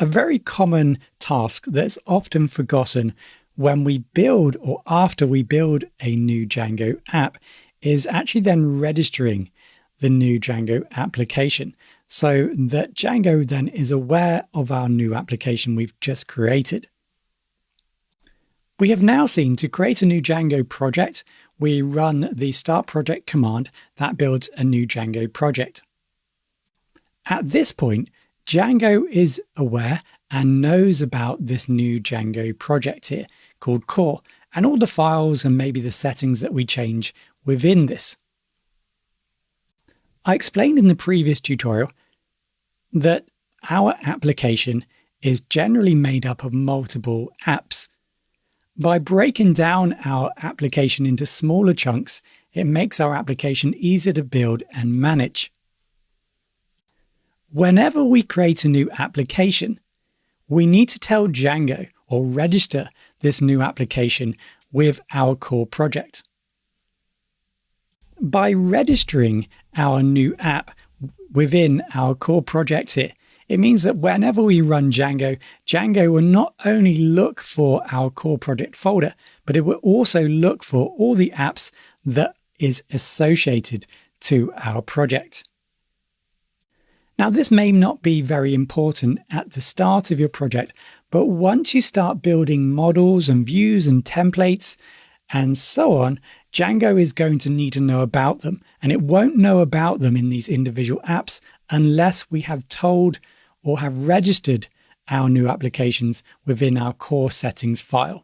A very common task that's often forgotten when we build or after we build a new Django app is actually then registering the new Django application so that Django then is aware of our new application we've just created. We have now seen to create a new Django project, we run the start project command that builds a new Django project. At this point, Django is aware and knows about this new Django project here called core and all the files and maybe the settings that we change within this. I explained in the previous tutorial that our application is generally made up of multiple apps. By breaking down our application into smaller chunks, it makes our application easier to build and manage. Whenever we create a new application, we need to tell Django or register this new application with our core project. By registering our new app within our core project here, it means that whenever we run Django, Django will not only look for our core project folder, but it will also look for all the apps that is associated to our project. Now, this may not be very important at the start of your project, but once you start building models and views and templates and so on, Django is going to need to know about them, and it won't know about them in these individual apps unless we have told or have registered our new applications within our core settings file.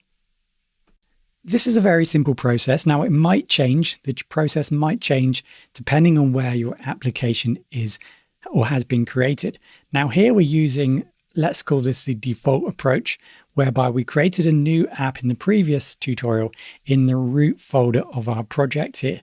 This is a very simple process. Now, it might change, the process might change depending on where your application is or has been created. Now here we're using, let's call this the default approach, whereby we created a new app in the previous tutorial in the root folder of our project here.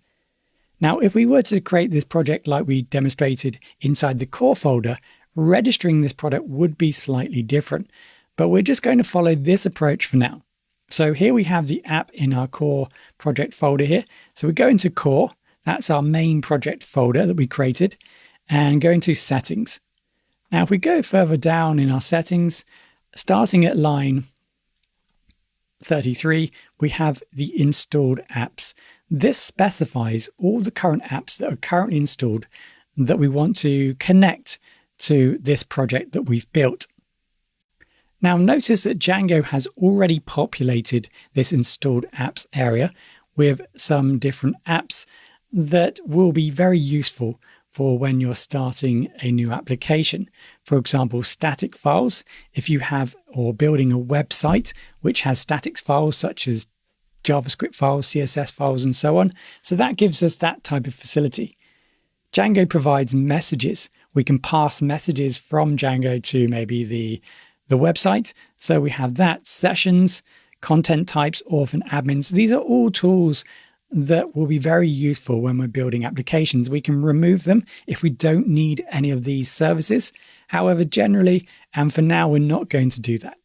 Now, if we were to create this project like we demonstrated inside the core folder, registering this product would be slightly different, but we're just going to follow this approach for now. So here we have the app in our core project folder here. So we go into core, that's our main project folder that we created, and go into settings. Now, if we go further down in our settings, starting at line 33, we have the installed apps. This specifies all the current apps that are currently installed that we want to connect to this project that we've built. Now, notice that Django has already populated this installed apps area with some different apps that will be very useful for when you're starting a new application. For example, static files. If you have or building a website which has static files such as JavaScript files, CSS files, and so on. So that gives us that type of facility. Django provides messages. We can pass messages from Django to maybe the website. So we have that, sessions, content types, orphan admins. These are all tools that will be very useful when we're building applications. We can remove them if we don't need any of these services. However, generally, and for now, we're not going to do that.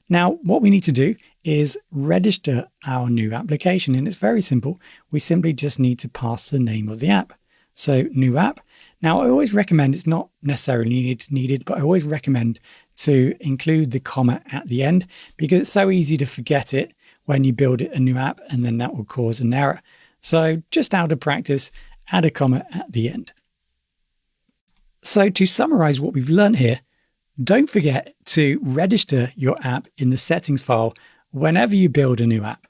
Now, what we need to do is register our new application, and it's very simple. We simply just need to pass the name of the app. So new app. Now, I always recommend, it's not necessarily needed, but I always recommend to include the comma at the end because it's so easy to forget it when you build a new app, and then that will cause an error. So just out of practice, add a comma at the end. So to summarize what we've learned here, don't forget to register your app in the settings file whenever you build a new app.